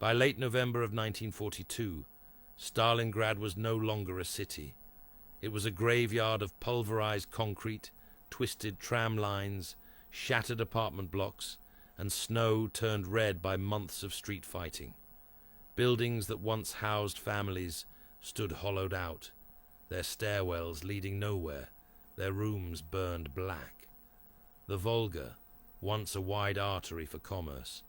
By late November of 1942, Stalingrad was no longer a city. It was a graveyard of pulverized concrete, twisted tram lines, shattered apartment blocks, and snow turned red by months of street fighting. Buildings that once housed families stood hollowed out, their stairwells leading nowhere, their rooms burned black. The Volga, once a wide artery for commerce,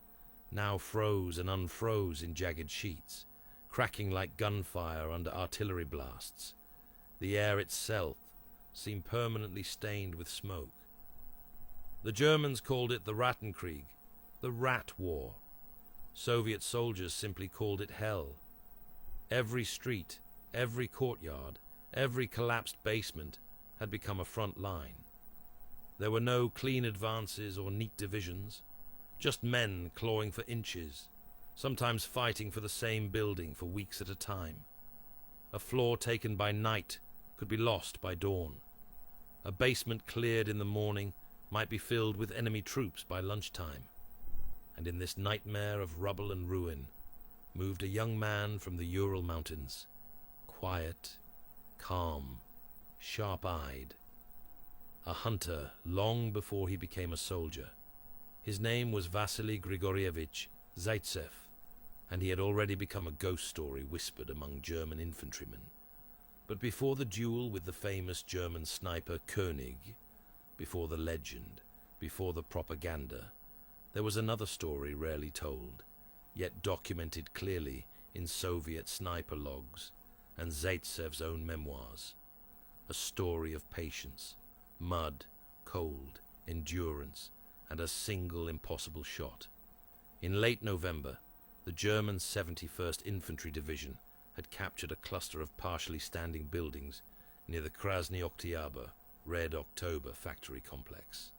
now froze and unfroze in jagged sheets, cracking like gunfire under artillery blasts. The air itself seemed permanently stained with smoke. The Germans called it the Rattenkrieg, the Rat War. Soviet soldiers simply called it hell. Every street, every courtyard, every collapsed basement had become a front line. There were no clean advances or neat divisions, just men clawing for inches, sometimes fighting for the same building for weeks at a time. A floor taken by night could be lost by dawn. A basement cleared in the morning might be filled with enemy troops by lunchtime. And in this nightmare of rubble and ruin moved a young man from the Ural Mountains, quiet, calm, sharp-eyed, a hunter long before he became a soldier. His name was Vasily Grigorievich Zaytsev, and he had already become a ghost story whispered among German infantrymen. But before the duel with the famous German sniper König, before the legend, before the propaganda, there was another story rarely told, yet documented clearly in Soviet sniper logs and Zaytsev's own memoirs. A story of patience, mud, cold, endurance, and a single impossible shot. In late November, the German 71st Infantry Division had captured a cluster of partially standing buildings near the Krasny Oktyabr, Red October factory complex.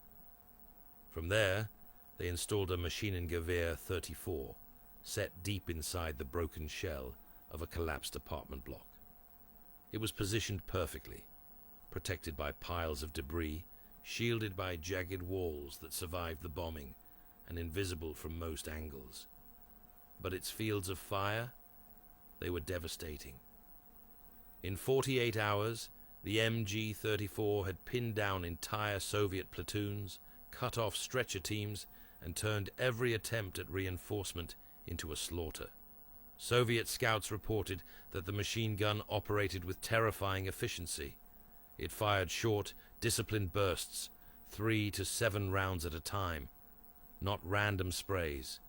From there, they installed a Maschinengewehr 34, set deep inside the broken shell of a collapsed apartment block. It was positioned perfectly, protected by piles of debris, shielded by jagged walls that survived the bombing, and invisible from most angles. But its fields of fire, they were devastating. In 48 hours, the MG-34 had pinned down entire Soviet platoons, cut off stretcher teams, and turned every attempt at reinforcement into a slaughter. Soviet scouts reported that the machine gun operated with terrifying efficiency. It fired short, disciplined bursts, 3 to 7 rounds at a time, not random sprays.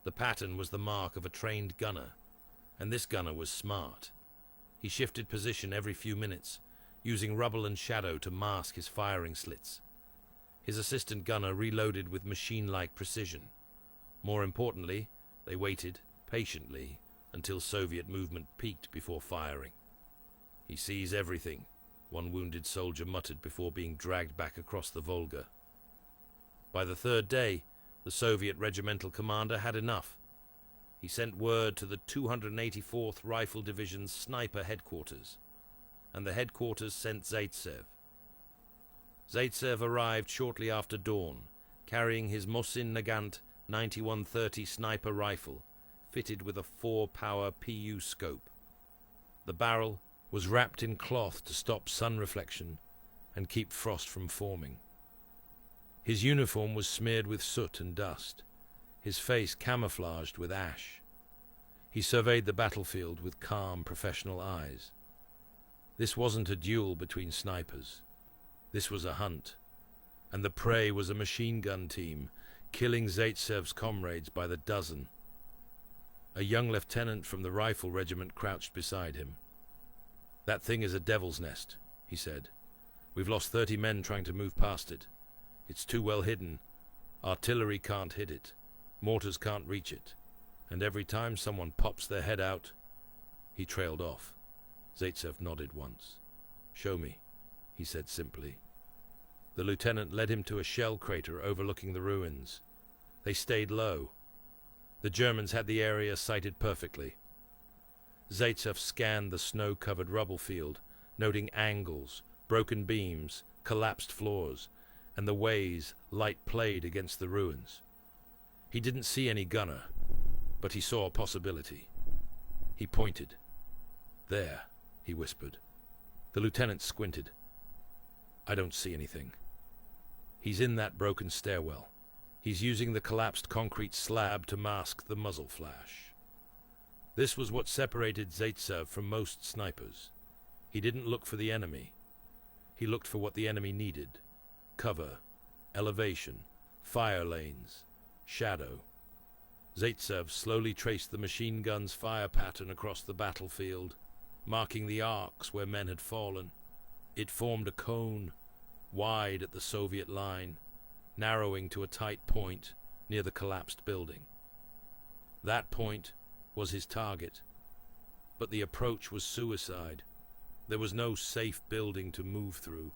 The pattern was the mark of a trained gunner, and this gunner was smart. He shifted position every few minutes, using rubble and shadow to mask his firing slits. His assistant gunner reloaded with machine-like precision. More importantly, they waited patiently until Soviet movement peaked before firing. "He sees everything," one wounded soldier muttered before being dragged back across the Volga. By the third day, the Soviet regimental commander had enough. He sent word to the 284th Rifle Division's sniper headquarters, and the headquarters sent Zaytsev. Zaytsev arrived shortly after dawn, carrying his Mosin Nagant 9130 sniper rifle, fitted with a 4-power PU scope. The barrel was wrapped in cloth to stop sun reflection and keep frost from forming. His uniform was smeared with soot and dust, his face camouflaged with ash. He surveyed the battlefield with calm, professional eyes. This wasn't a duel between snipers. This was a hunt, and the prey was a machine gun team, killing Zaytsev's comrades by the dozen. A young lieutenant from the rifle regiment crouched beside him. "That thing is a devil's nest," he said. "We've lost 30 men trying to move past it. It's too well hidden. Artillery can't hit it. Mortars can't reach it. And every time someone pops their head out..." He trailed off. Zaytsev nodded once. "Show me," he said simply. The lieutenant led him to a shell crater overlooking the ruins. They stayed low. The Germans had the area sighted perfectly. Zaytsev scanned the snow-covered rubble field, noting angles, broken beams, collapsed floors, and the ways light played against the ruins. He didn't see any gunner, but he saw a possibility. He pointed. "There," he whispered. The lieutenant squinted. "I don't see anything." "He's in that broken stairwell. He's using the collapsed concrete slab to mask the muzzle flash." This was what separated Zaytsev from most snipers. He didn't look for the enemy. He looked for what the enemy needed: cover, elevation, fire lanes, shadow. Zaytsev slowly traced the machine gun's fire pattern across the battlefield, marking the arcs where men had fallen. It formed a cone, wide at the Soviet line, narrowing to a tight point near the collapsed building. That point was his target, but the approach was suicide. There was no safe building to move through,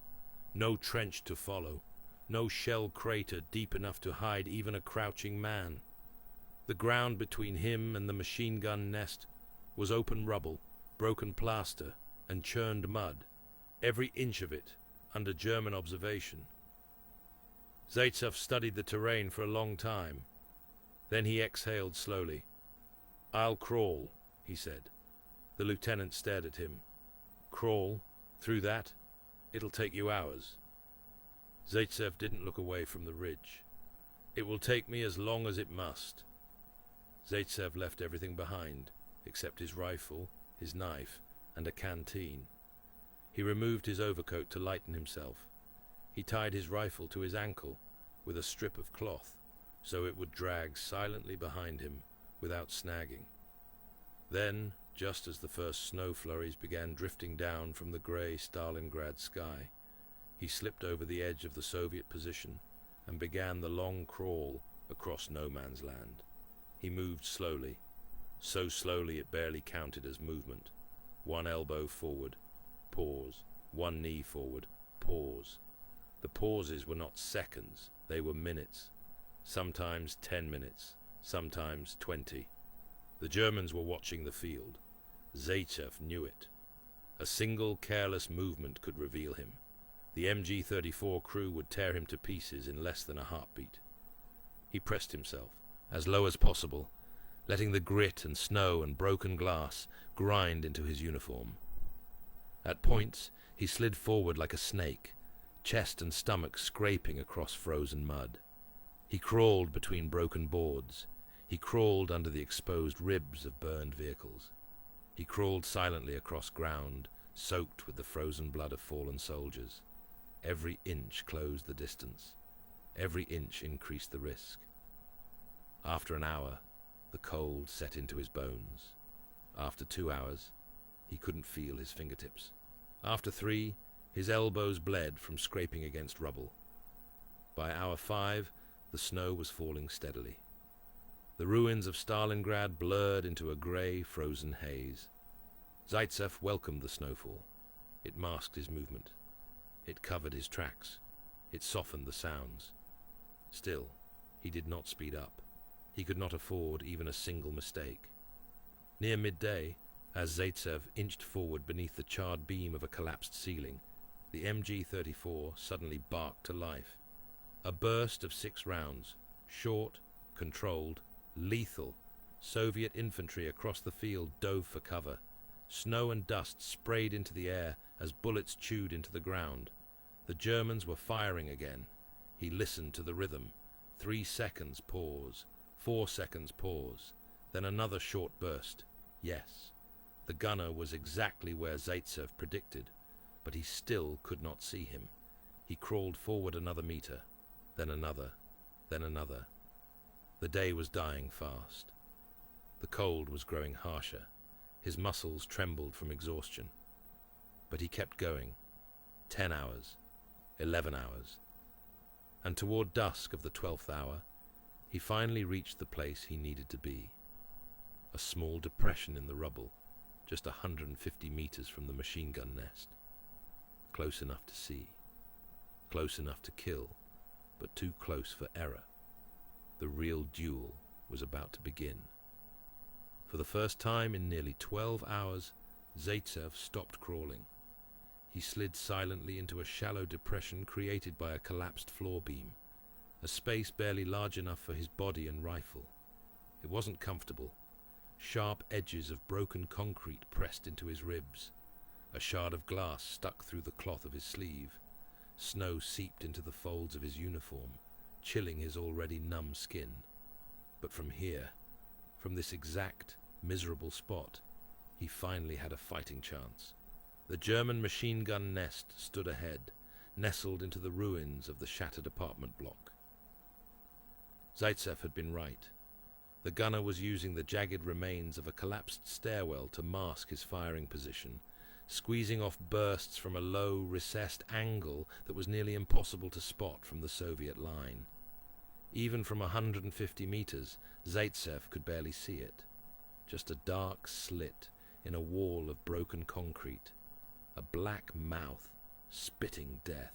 no trench to follow, no shell crater deep enough to hide even a crouching man. The ground between him and the machine gun nest was open rubble, broken plaster, and churned mud, every inch of it under German observation. Zaytsev studied the terrain for a long time. Then he exhaled slowly. "I'll crawl," he said. The lieutenant stared at him. "Crawl? Through that? It'll take you hours." Zaytsev didn't look away from the ridge. "It will take me as long as it must." Zaytsev left everything behind, except his rifle, his knife, and a canteen. He removed his overcoat to lighten himself. He tied his rifle to his ankle with a strip of cloth, so it would drag silently behind him without snagging. Then, just as the first snow flurries began drifting down from the grey Stalingrad sky, he slipped over the edge of the Soviet position and began the long crawl across no man's land. He moved slowly, so slowly it barely counted as movement. One elbow forward, pause, one knee forward, pause. The pauses were not seconds, they were minutes, sometimes 10 minutes, sometimes 20. The Germans were watching the field. Zaytsev knew it. A single careless movement could reveal him. The MG-34 crew would tear him to pieces in less than a heartbeat. He pressed himself, as low as possible, letting the grit and snow and broken glass grind into his uniform. At points, he slid forward like a snake, chest and stomach scraping across frozen mud. He crawled between broken boards. He crawled under the exposed ribs of burned vehicles. He crawled silently across ground, soaked with the frozen blood of fallen soldiers. Every inch closed the distance. Every inch increased the risk. After an hour, the cold set into his bones. After 2 hours, he couldn't feel his fingertips. After 3, his elbows bled from scraping against rubble. By hour 5, the snow was falling steadily. The ruins of Stalingrad blurred into a grey, frozen haze. Zaytsev welcomed the snowfall. It masked his movement. It covered his tracks. It softened the sounds. Still, he did not speed up. He could not afford even a single mistake. Near midday, as Zaytsev inched forward beneath the charred beam of a collapsed ceiling, the MG-34 suddenly barked to life. A burst of 6 rounds, short, controlled, lethal. Soviet infantry across the field dove for cover. Snow and dust sprayed into the air as bullets chewed into the ground. The Germans were firing again. He listened to the rhythm. 3 seconds pause, 4 seconds pause, then another short burst. Yes, the gunner was exactly where Zaytsev predicted, but he still could not see him. He crawled forward another meter, then another, then another. The day was dying fast. The cold was growing harsher. His muscles trembled from exhaustion. But he kept going. 10 hours, 11 hours. And toward dusk of the 12th hour, he finally reached the place he needed to be. A small depression in the rubble, just 150 meters from the machine gun nest. Close enough to see. Close enough to kill, but too close for error. The real duel was about to begin. For the first time in nearly 12 hours, Zaytsev stopped crawling. He slid silently into a shallow depression created by a collapsed floor beam, a space barely large enough for his body and rifle. It wasn't comfortable. Sharp edges of broken concrete pressed into his ribs. A shard of glass stuck through the cloth of his sleeve. Snow seeped into the folds of his uniform, chilling his already numb skin. But from here, from this exact, miserable spot, he finally had a fighting chance. The German machine gun nest stood ahead, nestled into the ruins of the shattered apartment block. Zaytsev had been right. The gunner was using the jagged remains of a collapsed stairwell to mask his firing position, squeezing off bursts from a low, recessed angle that was nearly impossible to spot from the Soviet line. Even from 150 meters, Zaytsev could barely see it. Just a dark slit in a wall of broken concrete, a black mouth spitting death.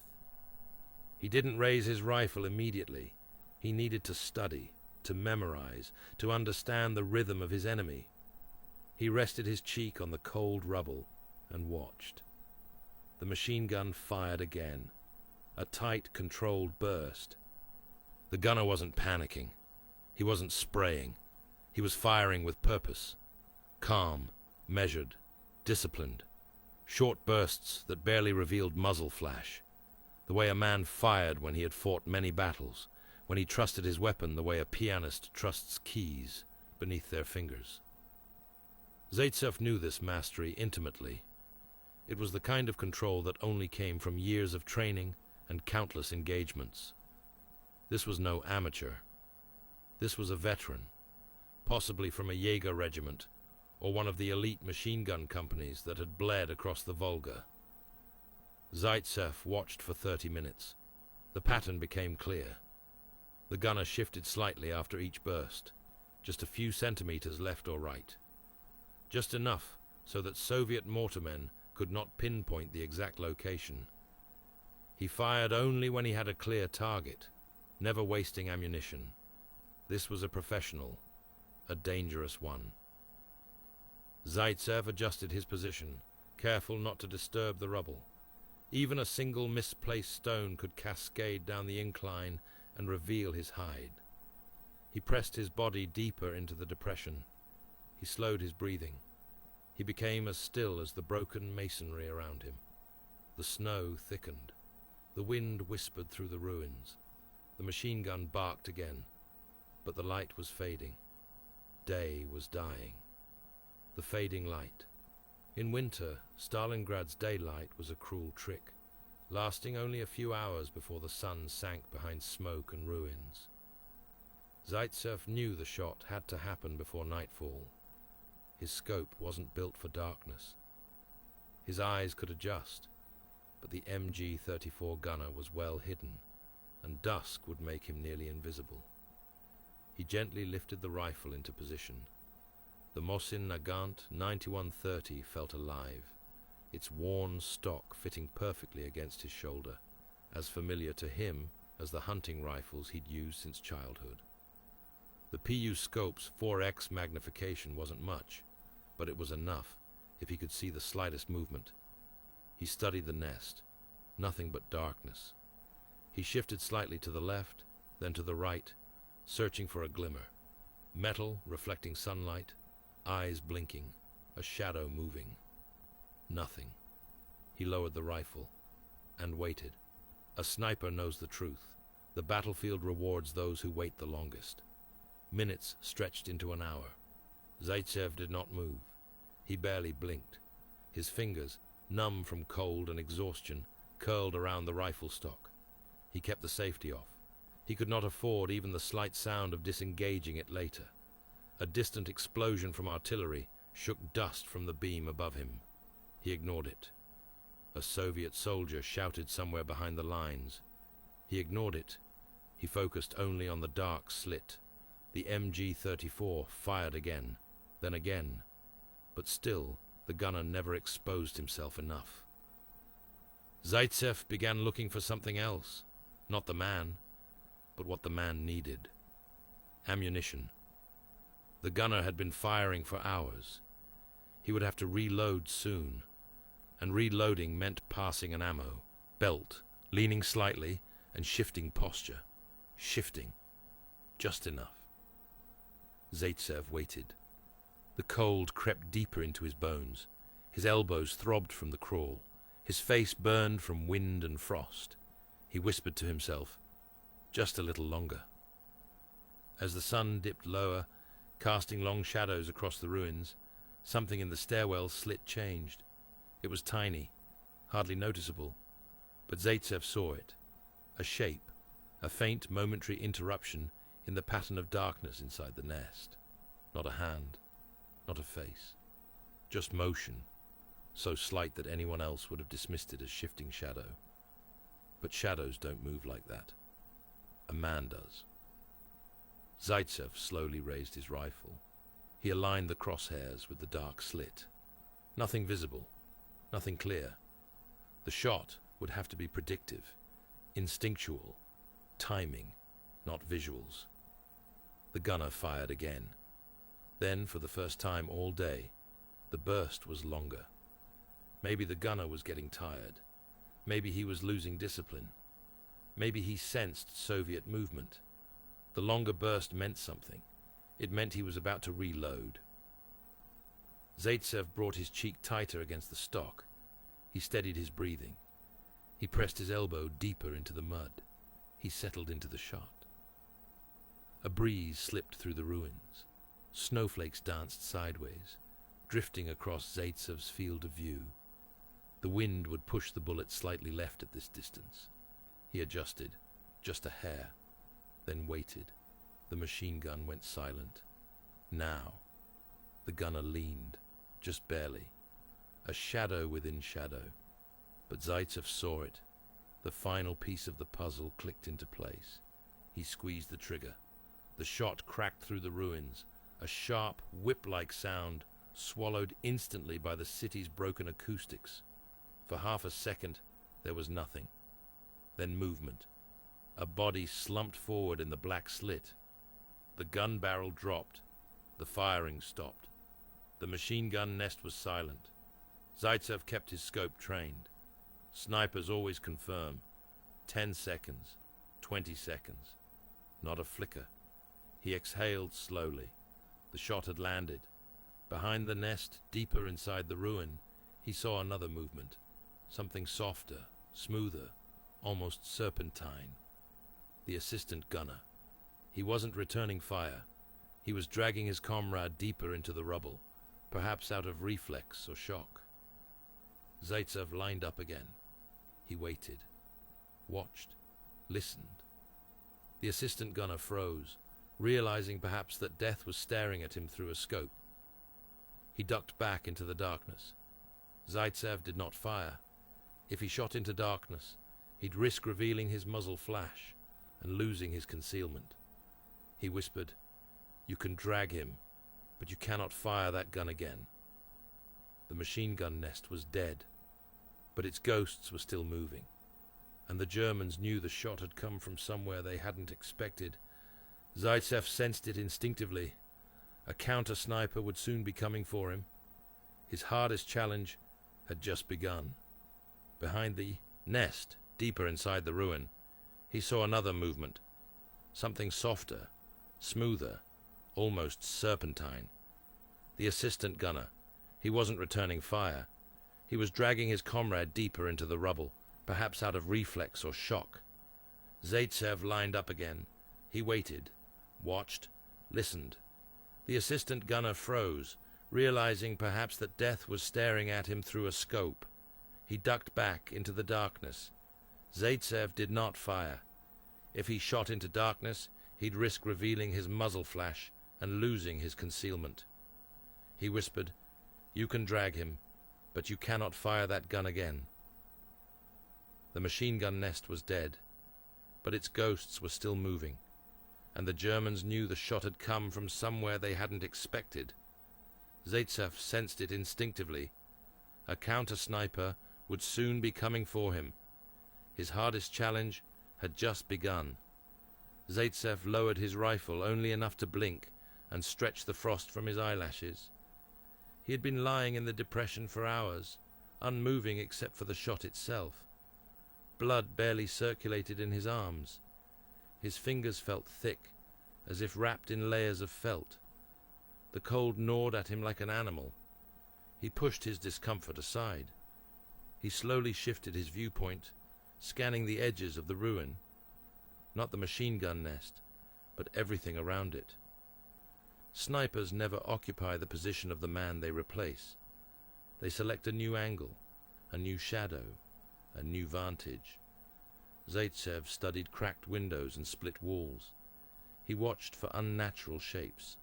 He didn't raise his rifle immediately. He needed to study, to memorize, to understand the rhythm of his enemy. He rested his cheek on the cold rubble and watched. The machine gun fired again, a tight, controlled burst. The gunner wasn't panicking. He wasn't spraying. He was firing with purpose. Calm, measured, disciplined. Short bursts that barely revealed muzzle flash. The way a man fired when he had fought many battles, when he trusted his weapon the way a pianist trusts keys beneath their fingers. Zaytsev knew this mastery intimately. It was the kind of control that only came from years of training and countless engagements. This was no amateur. This was a veteran, possibly from a Jaeger regiment or one of the elite machine gun companies that had bled across the Volga. Zaytsev watched for 30 minutes. The pattern became clear. The gunner shifted slightly after each burst, just a few centimeters left or right. Just enough so that Soviet mortarmen could not pinpoint the exact location. He fired only when he had a clear target, never wasting ammunition. This was a professional, a dangerous one. Zaytsev adjusted his position, careful not to disturb the rubble. Even a single misplaced stone could cascade down the incline and reveal his hide. He pressed his body deeper into the depression. He slowed his breathing. He became as still as the broken masonry around him. The snow thickened. The wind whispered through the ruins. The machine gun barked again, but the light was fading. Day was dying. The fading light. In winter, Stalingrad's daylight was a cruel trick, lasting only a few hours before the sun sank behind smoke and ruins. Zaytsev knew the shot had to happen before nightfall. His scope wasn't built for darkness. His eyes could adjust, but the MG-34 gunner was well hidden, and dusk would make him nearly invisible. He gently lifted the rifle into position. The Mosin Nagant 9130 felt alive, its worn stock fitting perfectly against his shoulder, as familiar to him as the hunting rifles he'd used since childhood. The PU scope's 4x magnification wasn't much, but it was enough if he could see the slightest movement. He studied the nest. Nothing but darkness. He shifted slightly to the left, then to the right, searching for a glimmer. Metal reflecting sunlight, eyes blinking, a shadow moving. Nothing. He lowered the rifle and waited. A sniper knows the truth. The battlefield rewards those who wait the longest. Minutes stretched into an hour. Zaytsev did not move. He barely blinked. His fingers, numb from cold and exhaustion, curled around the rifle stock. He kept the safety off. He could not afford even the slight sound of disengaging it later. A distant explosion from artillery shook dust from the beam above him. He ignored it. A Soviet soldier shouted somewhere behind the lines. He ignored it. He focused only on the dark slit. The MG-34 fired again, then again. But still, the gunner never exposed himself enough. Zaytsev began looking for something else. Not the man, but what the man needed. Ammunition. The gunner had been firing for hours. He would have to reload soon. And reloading meant passing an ammo, belt, leaning slightly, and shifting posture. Shifting. Just enough. Zaytsev waited. The cold crept deeper into his bones. His elbows throbbed from the crawl. His face burned from wind and frost. He whispered to himself, "Just a little longer." As the sun dipped lower, casting long shadows across the ruins, something in the stairwell slit changed. It was tiny, hardly noticeable, but Zaytsev saw it. A shape, a faint momentary interruption in the pattern of darkness inside the nest. Not a hand, not a face, just motion, so slight that anyone else would have dismissed it as shifting shadow. But shadows don't move like that. A man does. Zaytsev slowly raised his rifle. He aligned the crosshairs with the dark slit. Nothing visible, nothing clear. The shot would have to be predictive, instinctual, timing, not visuals. The gunner fired again. Then, for the first time all day, the burst was longer. Maybe the gunner was getting tired. Maybe he was losing discipline. Maybe he sensed Soviet movement. The longer burst meant something. It meant he was about to reload. Zaytsev brought his cheek tighter against the stock. He steadied his breathing. He pressed his elbow deeper into the mud. He settled into the shot. A breeze slipped through the ruins. Snowflakes danced sideways, drifting across Zaytsev's field of view. The wind would push the bullet slightly left at this distance. He adjusted, just a hair, then waited. The machine gun went silent. Now, the gunner leaned, just barely, a shadow within shadow. But Zaytsev saw it. The final piece of the puzzle clicked into place. He squeezed the trigger. The shot cracked through the ruins, a sharp, whip-like sound, swallowed instantly by the city's broken acoustics. For half a second, there was nothing. Then movement. A body slumped forward in the black slit. The gun barrel dropped. The firing stopped. The machine gun nest was silent. Zaytsev kept his scope trained. Snipers always confirm. 10 seconds. 20 seconds. Not a flicker. He exhaled slowly. The shot had landed. Behind the nest, deeper inside the ruin, he saw another movement. Something softer, smoother, almost serpentine. The assistant gunner. He wasn't returning fire. He was dragging his comrade deeper into the rubble, perhaps out of reflex or shock. Zaytsev lined up again. He waited, watched, listened. The assistant gunner froze, realizing perhaps that death was staring at him through a scope. He ducked back into the darkness. Zaytsev did not fire. If he shot into darkness, he'd risk revealing his muzzle flash and losing his concealment. He whispered, "You can drag him, but you cannot fire that gun again." The machine gun nest was dead, but its ghosts were still moving, and the Germans knew the shot had come from somewhere they hadn't expected. Zaytsev sensed it instinctively. A counter-sniper would soon be coming for him. His hardest challenge had just begun. Behind the nest, deeper inside the ruin, he saw another movement. Something softer, smoother, almost serpentine. The assistant gunner. He wasn't returning fire. He was dragging his comrade deeper into the rubble, perhaps out of reflex or shock. Zaytsev lined up again. He waited, watched, listened. The assistant gunner froze, realizing perhaps that death was staring at him through a scope. He ducked back into the darkness. Zaytsev did not fire. If he shot into darkness, he'd risk revealing his muzzle flash and losing his concealment. He whispered, "You can drag him, but you cannot fire that gun again." The machine gun nest was dead, but its ghosts were still moving, and the Germans knew the shot had come from somewhere they hadn't expected. Zaytsev sensed it instinctively. A counter-sniper would soon be coming for him. His hardest challenge had just begun. Zaytsev lowered his rifle only enough to blink and stretch the frost from his eyelashes. He had been lying in the depression for hours, unmoving except for the shot itself. Blood barely circulated in his arms. His fingers felt thick, as if wrapped in layers of felt, The cold gnawed at him like an animal. He pushed his discomfort aside. He slowly shifted his viewpoint, scanning the edges of the ruin, not the machine gun nest, but everything around it. Snipers never occupy the position of the man they replace. They select a new angle, a new shadow, a new vantage. Zaytsev studied cracked windows and split walls. He watched for unnatural shapes,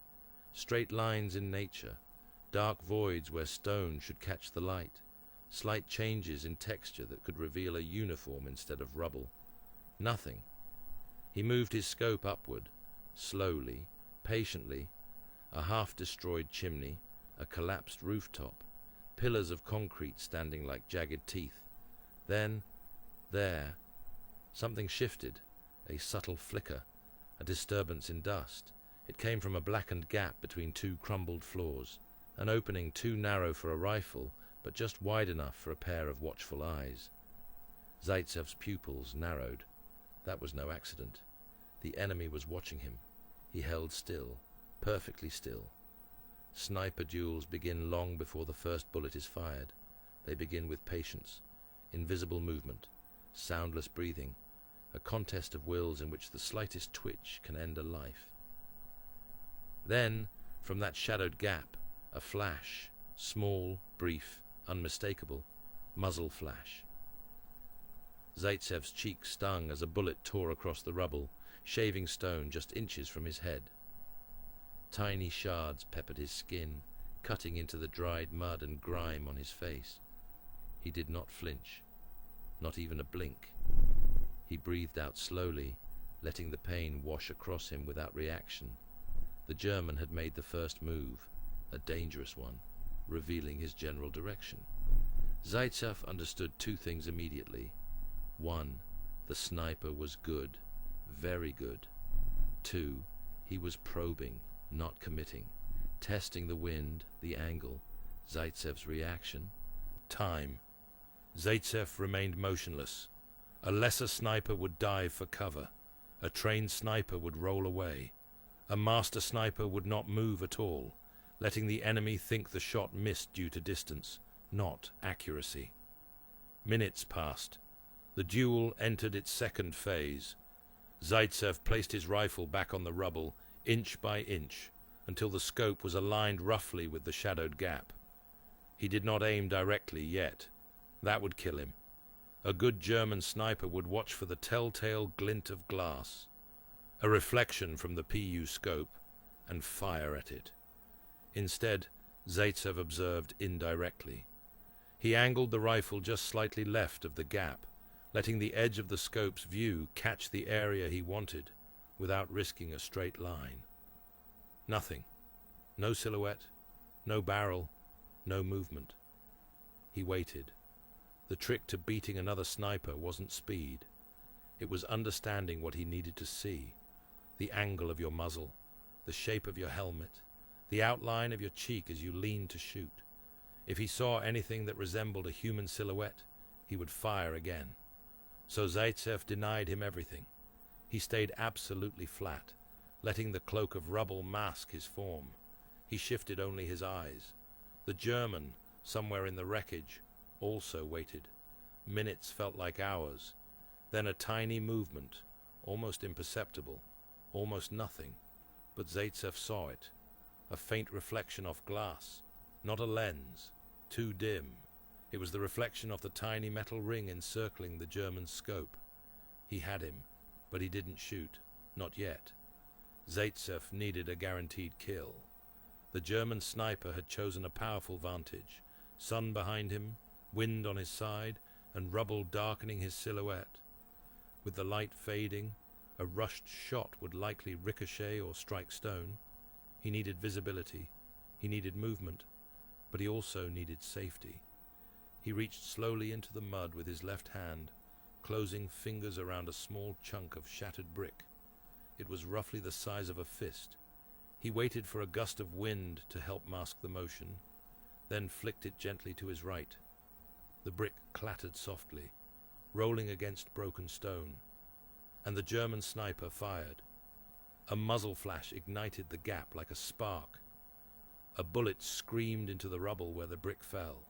straight lines in nature, dark voids where stone should catch the light, slight changes in texture that could reveal a uniform instead of rubble. Nothing. He moved his scope upward, slowly, patiently. A half-destroyed chimney, a collapsed rooftop, pillars of concrete standing like jagged teeth. Then, there, something shifted, a subtle flicker, a disturbance in dust. It came from a blackened gap between two crumbled floors, an opening too narrow for a rifle, but just wide enough for a pair of watchful eyes. Zaytsev's pupils narrowed. That was no accident. The enemy was watching him. He held still, perfectly still. Sniper duels begin long before the first bullet is fired. They begin with patience, invisible movement, soundless breathing, a contest of wills in which the slightest twitch can end a life. Then, from that shadowed gap, a flash, small, brief, unmistakable, muzzle flash. Zaytsev's cheek stung as a bullet tore across the rubble, shaving stone just inches from his head. Tiny shards peppered his skin, cutting into the dried mud and grime on his face. He did not flinch, not even a blink. He breathed out slowly, letting the pain wash across him without reaction. The German had made the first move, a dangerous one, revealing his general direction. Zaytsev understood two things immediately. One, the sniper was good, very good. Two, he was probing, not committing, testing the wind, the angle, Zaytsev's reaction. Time. Zaytsev remained motionless. A lesser sniper would dive for cover. A trained sniper would roll away. A master sniper would not move at all, letting the enemy think the shot missed due to distance, not accuracy. Minutes passed. The duel entered its second phase. Zaytsev placed his rifle back on the rubble, inch by inch, until the scope was aligned roughly with the shadowed gap. He did not aim directly yet. That would kill him. A good German sniper would watch for the telltale glint of glass, a reflection from the PU scope, and fire at it. Instead, Zaytsev observed indirectly. He angled the rifle just slightly left of the gap, letting the edge of the scope's view catch the area he wanted, without risking a straight line. Nothing. No silhouette, no barrel, no movement. He waited. The trick to beating another sniper wasn't speed. It was understanding what he needed to see. The angle of your muzzle, the shape of your helmet, the outline of your cheek as you leaned to shoot. If he saw anything that resembled a human silhouette, he would fire again. So Zaytsev denied him everything. He stayed absolutely flat, letting the cloak of rubble mask his form. He shifted only his eyes. The German, somewhere in the wreckage, also waited. Minutes felt like hours. Then a tiny movement, almost imperceptible, almost nothing. But Zaytsev saw it. A faint reflection off glass, not a lens, too dim. It was the reflection of the tiny metal ring encircling the German's scope. He had him, but he didn't shoot, not yet. Zaytsev needed a guaranteed kill. The German sniper had chosen a powerful vantage, sun behind him, wind on his side, and rubble darkening his silhouette. With the light fading, a rushed shot would likely ricochet or strike stone. He needed visibility, he needed movement, but he also needed safety. He reached slowly into the mud with his left hand, closing fingers around a small chunk of shattered brick. It was roughly the size of a fist. He waited for a gust of wind to help mask the motion, then flicked it gently to his right. The brick clattered softly, rolling against broken stone, and the German sniper fired. A muzzle flash ignited the gap like a spark. A bullet screamed into the rubble where the brick fell.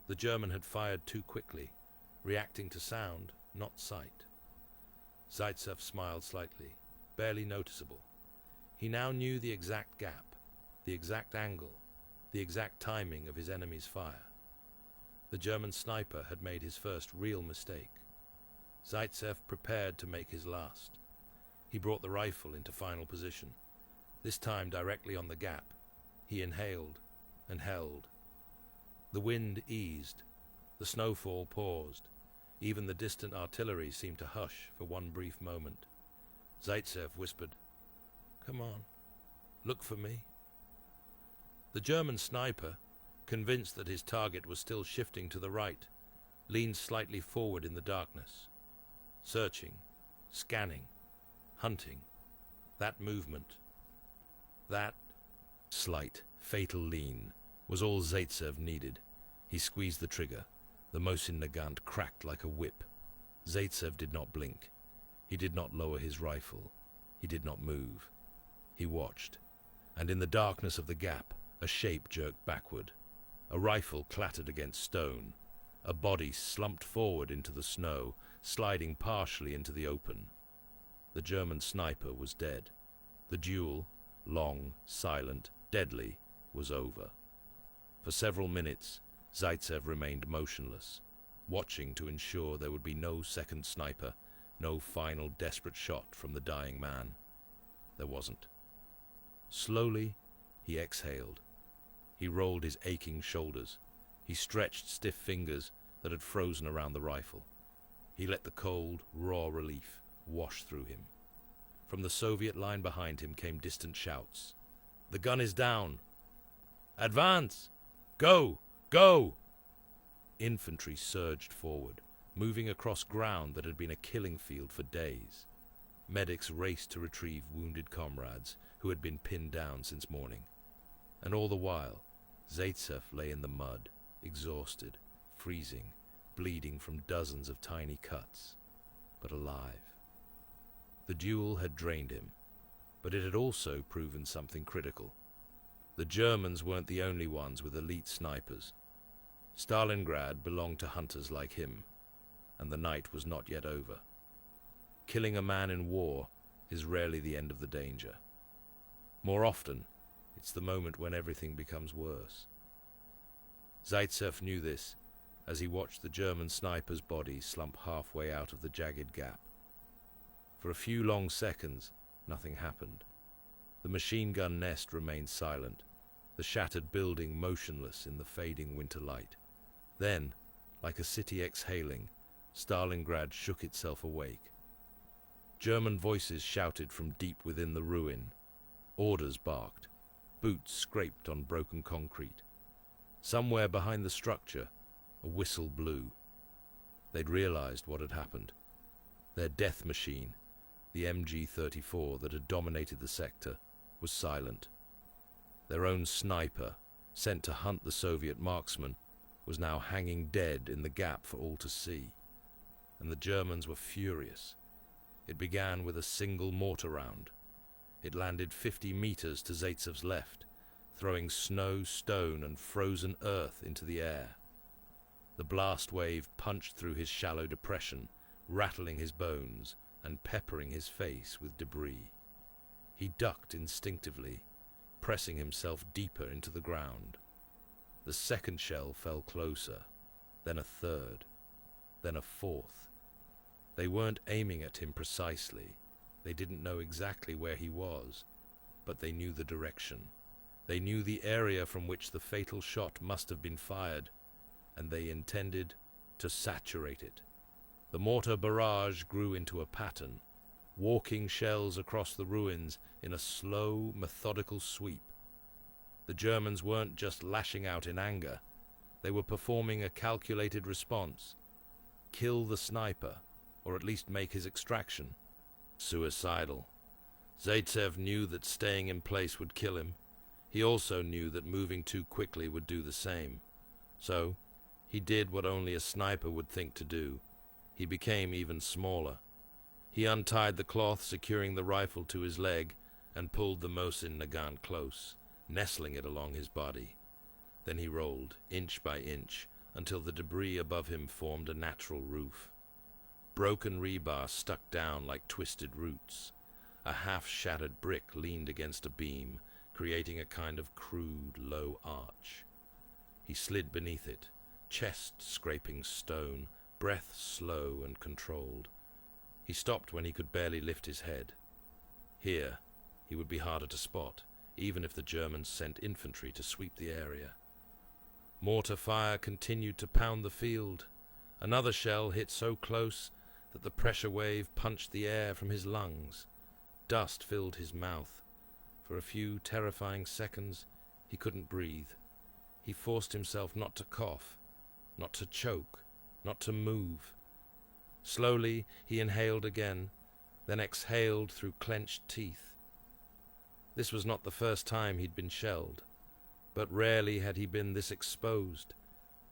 The German had fired too quickly, reacting to sound, not sight. Zaytsev smiled slightly, barely noticeable. He now knew the exact gap, the exact angle, the exact timing of his enemy's fire. The German sniper had made his first real mistake. Zaytsev prepared to make his last. He brought the rifle into final position, this time directly on the gap. He inhaled and held. The wind eased. The snowfall paused. Even the distant artillery seemed to hush for one brief moment. Zaytsev whispered, "Come on, look for me." The German sniper, convinced that his target was still shifting to the right, leaned slightly forward in the darkness. Searching, scanning, hunting. That movement, that slight, fatal lean, was all Zaytsev needed. He squeezed the trigger. The Mosin Nagant cracked like a whip. Zaytsev did not blink. He did not lower his rifle. He did not move. He watched, and in the darkness of the gap, a shape jerked backward. A rifle clattered against stone. A body slumped forward into the snow, sliding partially into the open. The German sniper was dead. The duel, long, silent, deadly, was over. For several minutes, Zaytsev remained motionless, watching to ensure there would be no second sniper, no final desperate shot from the dying man. There wasn't. Slowly, he exhaled. He rolled his aching shoulders. He stretched stiff fingers that had frozen around the rifle. He let the cold, raw relief wash through him. From the Soviet line behind him came distant shouts. "The gun is down! Advance! Go! Go!" Infantry surged forward, moving across ground that had been a killing field for days. Medics raced to retrieve wounded comrades who had been pinned down since morning. And all the while, Zaytsev lay in the mud, exhausted, freezing, bleeding from dozens of tiny cuts, but alive. The duel had drained him, but it had also proven something critical. The Germans weren't the only ones with elite snipers. Stalingrad belonged to hunters like him, and the night was not yet over. Killing a man in war is rarely the end of the danger. More often, it's the moment when everything becomes worse. Zaytsev knew this as he watched the German sniper's body slump halfway out of the jagged gap. For a few long seconds, nothing happened. The machine gun nest remained silent, the shattered building motionless in the fading winter light. Then, like a city exhaling, Stalingrad shook itself awake. German voices shouted from deep within the ruin. Orders barked. Boots scraped on broken concrete. Somewhere behind the structure, a whistle blew. They'd realized what had happened. Their death machine, the MG-34 that had dominated the sector, was silent. Their own sniper, sent to hunt the Soviet marksman, was now hanging dead in the gap for all to see. And the Germans were furious. It began with a single mortar round. It landed 50 meters to Zaytsev's left, throwing snow, stone, and frozen earth into the air. The blast wave punched through his shallow depression, rattling his bones and peppering his face with debris. He ducked instinctively, pressing himself deeper into the ground. The second shell fell closer, then a third, then a fourth. They weren't aiming at him precisely. They didn't know exactly where he was, but they knew the direction. They knew the area from which the fatal shot must have been fired, and they intended to saturate it. The mortar barrage grew into a pattern, walking shells across the ruins in a slow, methodical sweep. The Germans weren't just lashing out in anger. They were performing a calculated response. Kill the sniper, or at least make his extraction. Suicidal. Zaytsev knew that staying in place would kill him. He also knew that moving too quickly would do the same. So, he did what only a sniper would think to do. He became even smaller. He untied the cloth securing the rifle to his leg and pulled the Mosin Nagant close, nestling it along his body. Then he rolled, inch by inch, until the debris above him formed a natural roof. Broken rebar stuck down like twisted roots. A half-shattered brick leaned against a beam, creating a kind of crude, low arch. He slid beneath it, chest scraping stone, breath slow and controlled. He stopped when he could barely lift his head. Here, he would be harder to spot, even if the Germans sent infantry to sweep the area. Mortar fire continued to pound the field. Another shell hit so close that the pressure wave punched the air from his lungs. Dust filled his mouth. For a few terrifying seconds, he couldn't breathe. He forced himself not to cough, not to choke, not to move. Slowly, he inhaled again, then exhaled through clenched teeth. This was not the first time he'd been shelled, but rarely had he been this exposed,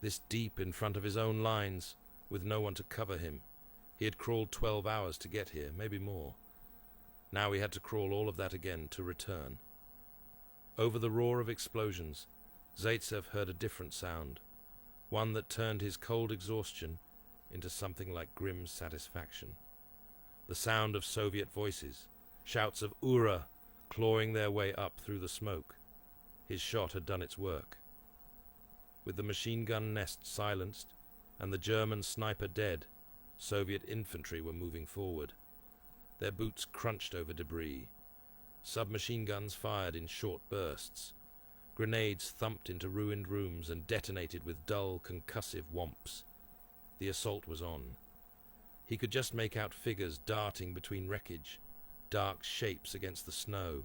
this deep in front of his own lines, with no one to cover him. He had crawled 12 hours to get here, maybe more. Now he had to crawl all of that again to return. Over the roar of explosions, Zaytsev heard a different sound, one that turned his cold exhaustion into something like grim satisfaction. The sound of Soviet voices, shouts of "Ura!" clawing their way up through the smoke. His shot had done its work. With the machine gun nest silenced and the German sniper dead, Soviet infantry were moving forward. Their boots crunched over debris. Submachine guns fired in short bursts. Grenades thumped into ruined rooms and detonated with dull, concussive whomps. The assault was on. He could just make out figures darting between wreckage, dark shapes against the snow.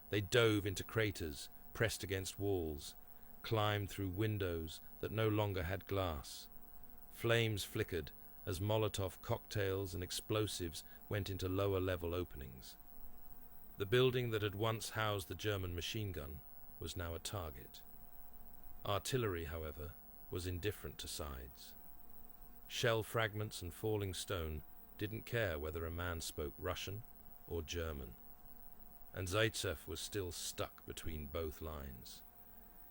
They dove into craters, pressed against walls, climbed through windows that no longer had glass. Flames flickered as Molotov cocktails and explosives went into lower-level openings. The building that had once housed the German machine gun was now a target. Artillery, however, was indifferent to sides. Shell fragments and falling stone didn't care whether a man spoke Russian or German. And Zaytsev was still stuck between both lines.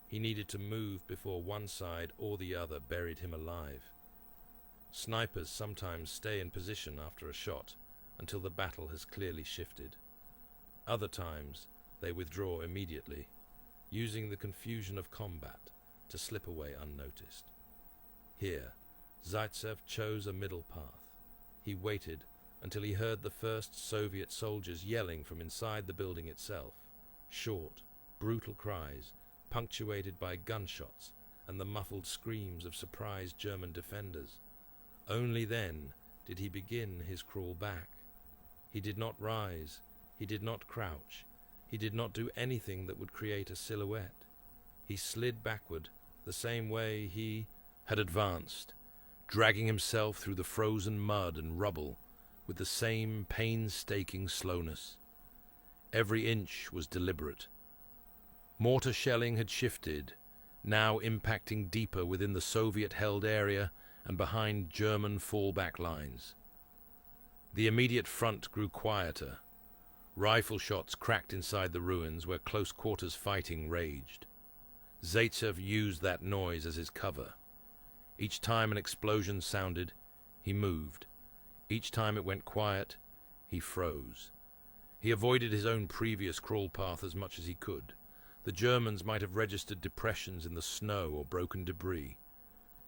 He needed to move before one side or the other buried him alive. Snipers sometimes stay in position after a shot until the battle has clearly shifted. Other times they withdraw immediately, using the confusion of combat to slip away unnoticed. Here, Zaytsev chose a middle path. He waited until he heard the first Soviet soldiers yelling from inside the building itself. Short, brutal cries, punctuated by gunshots and the muffled screams of surprised German defenders. Only then did he begin his crawl back. He did not rise, he did not crouch, he did not do anything that would create a silhouette. He slid backward the same way he had advanced, dragging himself through the frozen mud and rubble with the same painstaking slowness. Every inch was deliberate. Mortar shelling had shifted, now impacting deeper within the Soviet-held area and behind German fallback lines. The immediate front grew quieter. Rifle shots cracked inside the ruins where close-quarters fighting raged. Zaytsev used that noise as his cover. Each time an explosion sounded, he moved. Each time it went quiet, he froze. He avoided his own previous crawl path as much as he could. The Germans might have registered depressions in the snow or broken debris.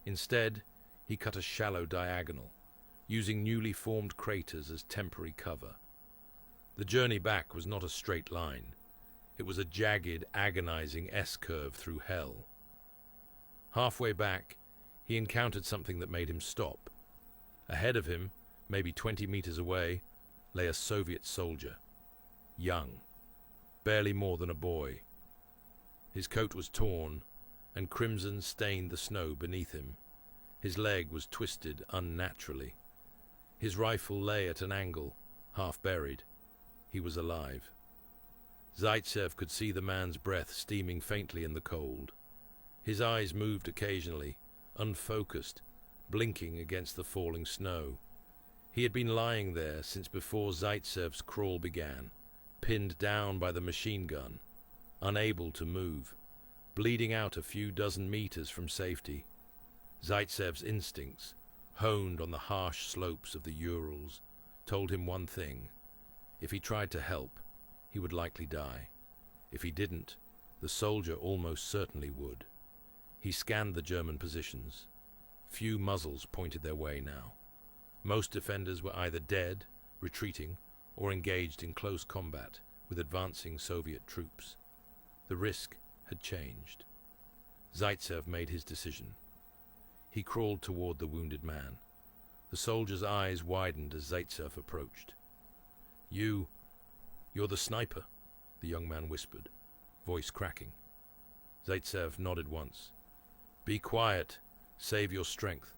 Instead, he cut a shallow diagonal, using newly formed craters as temporary cover. The journey back was not a straight line. It was a jagged, agonizing S-curve through hell. Halfway back, he encountered something that made him stop. Ahead of him, maybe 20 meters away, lay a Soviet soldier. Young, barely more than a boy. His coat was torn, and crimson stained the snow beneath him. His leg was twisted unnaturally. His rifle lay at an angle, half buried. He was alive. Zaytsev could see the man's breath steaming faintly in the cold. His eyes moved occasionally, unfocused, blinking against the falling snow. He had been lying there since before Zaytsev's crawl began, pinned down by the machine gun. unable to move, bleeding out a few dozen meters from safety. Zaytsev's instincts, honed on the harsh slopes of the Urals, told him one thing. If he tried to help, he would likely die. If he didn't, the soldier almost certainly would. He scanned the German positions. Few muzzles pointed their way now. Most defenders were either dead, retreating, or engaged in close combat with advancing Soviet troops. The risk had changed. Zaytsev made his decision. He crawled toward the wounded man. The soldier's eyes widened as Zaytsev approached. You're the sniper," the young man whispered, voice cracking. Zaytsev nodded once. "Be quiet. Save your strength."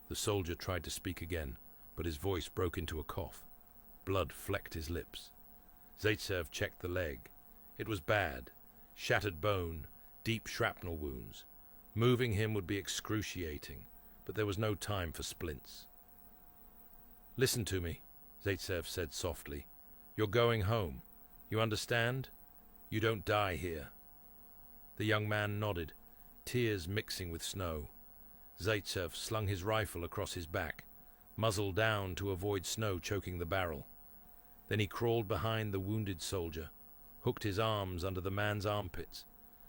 The soldier tried to speak again, but his voice broke into a cough. Blood flecked his lips. Zaytsev checked the leg. It was bad. Shattered bone, deep shrapnel wounds. Moving him would be excruciating, but there was no time for splints. "Listen to me," Zaytsev said softly. "You're going home. You understand? You don't die here." The young man nodded, tears mixing with snow. Zaytsev slung his rifle across his back, muzzle down to avoid snow choking the barrel. Then he crawled behind the wounded soldier, hooked his arms under the man's armpits,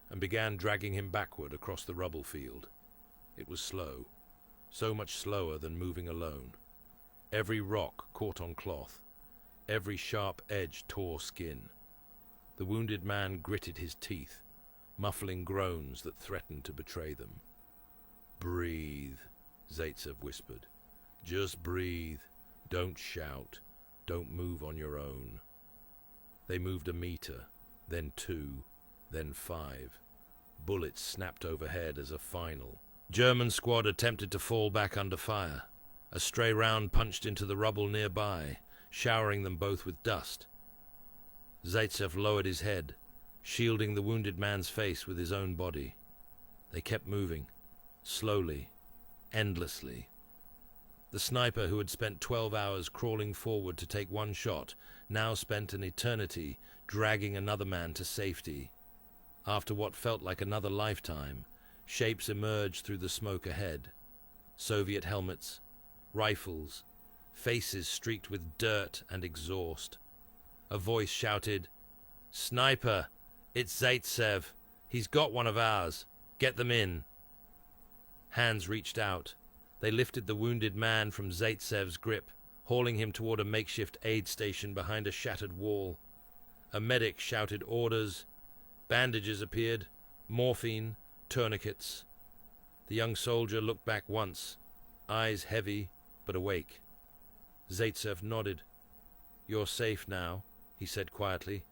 and began dragging him backward across the rubble field. It was slow, so much slower than moving alone. Every rock caught on cloth. Every sharp edge tore skin. The wounded man gritted his teeth, muffling groans that threatened to betray them. "Breathe," Zaytsev whispered. "Just breathe. Don't shout. Don't move on your own." They moved a meter, then 2, then 5. Bullets snapped overhead as a final. German squad attempted to fall back under fire. A stray round punched into the rubble nearby, showering them both with dust. Zaytsev lowered his head, shielding the wounded man's face with his own body. They kept moving, slowly, endlessly. The sniper who had spent 12 hours crawling forward to take one shot now spent an eternity dragging another man to safety. After what felt like another lifetime, shapes emerged through the smoke ahead. Soviet helmets, rifles, faces streaked with dirt and exhaust. A voice shouted, "Sniper! It's Zaytsev! He's got one of ours! Get them in!" Hands reached out. They lifted the wounded man from Zaytsev's grip, hauling him toward a makeshift aid station behind a shattered wall. A medic shouted orders. Bandages appeared, morphine, tourniquets. The young soldier looked back once, eyes heavy but awake. Zaytsev nodded. "You're safe now," he said quietly.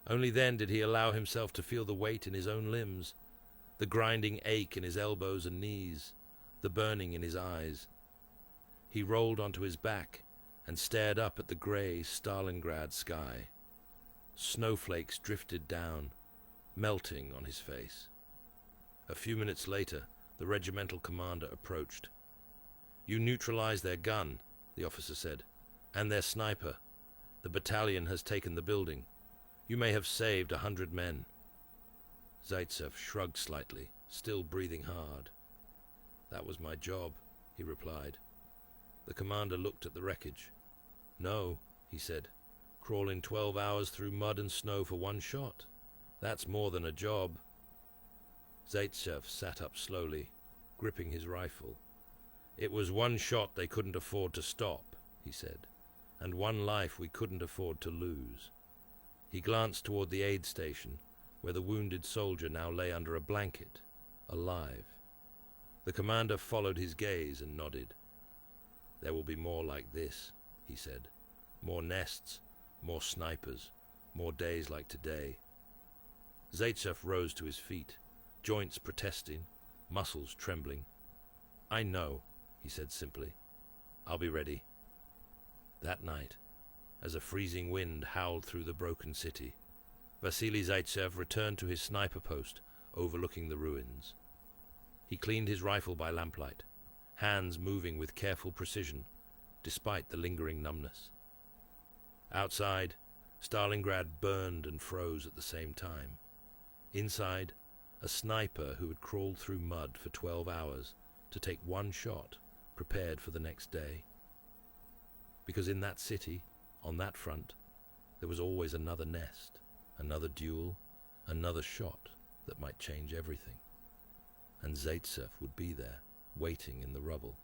Only then did he allow himself to feel the weight in his own limbs, the grinding ache in his elbows and knees, the burning in his eyes. He rolled onto his back and stared up at the grey Stalingrad sky. Snowflakes drifted down, melting on his face. A few minutes later, the regimental commander approached. "You neutralized their gun," the officer said, "and their sniper. The battalion has taken the building. You may have saved 100 men." Zaytsev shrugged slightly, still breathing hard. "That was my job," he replied. The commander looked at the wreckage. "No," he said, "crawling 12 hours through mud and snow for one shot. That's more than a job." Zaytsev sat up slowly, gripping his rifle. "It was one shot they couldn't afford to stop," he said, "and one life we couldn't afford to lose." He glanced toward the aid station, where the wounded soldier now lay under a blanket, alive. The commander followed his gaze and nodded. "There will be more like this," he said. "More nests, more snipers, more days like today." Zaytsev rose to his feet, joints protesting, muscles trembling. "I know," he said simply. "I'll be ready." That night, as a freezing wind howled through the broken city, Vasily Zaytsev returned to his sniper post overlooking the ruins. He cleaned his rifle by lamplight, hands moving with careful precision, despite the lingering numbness. Outside, Stalingrad burned and froze at the same time. Inside, a sniper who had crawled through mud for 12 hours to take one shot, prepared for the next day. Because in that city, on that front, there was always another nest, another duel, another shot that might change everything. And Zaytsev would be there, waiting in the rubble.